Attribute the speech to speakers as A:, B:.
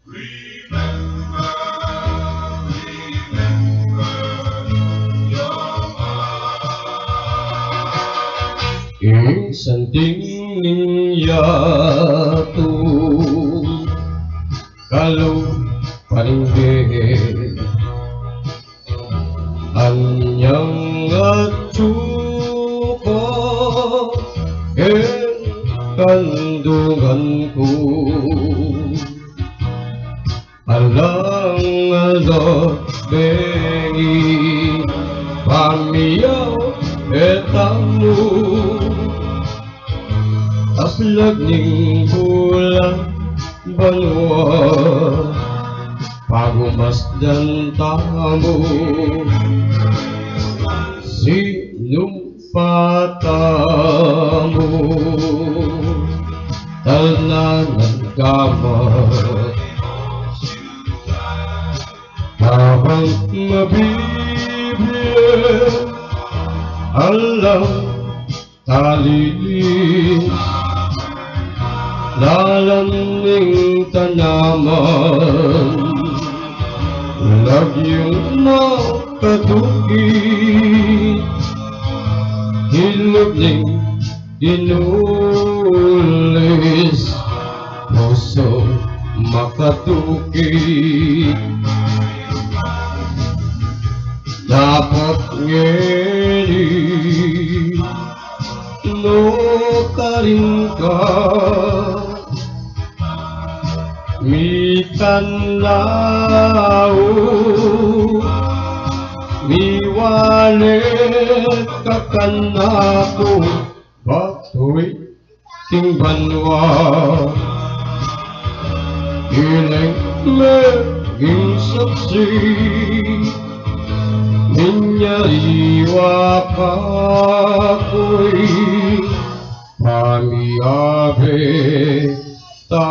A: Isang tingin yato kalau paringgit anyang atsuko kandungan ko alang bengi pamiyaw etamu aslag ning bulan banwa pagumasdan tamo sinumpatamu talanan kamot habang mabibigyan alam tali lalaming tanaman lagyong nakatugi hilog ning inulis puso makatuki dapat ngeri no karingka mitan lau miwalet kakanaku batoy ting banwa ileng meging saksi minyariwa kakoy pamiabe ta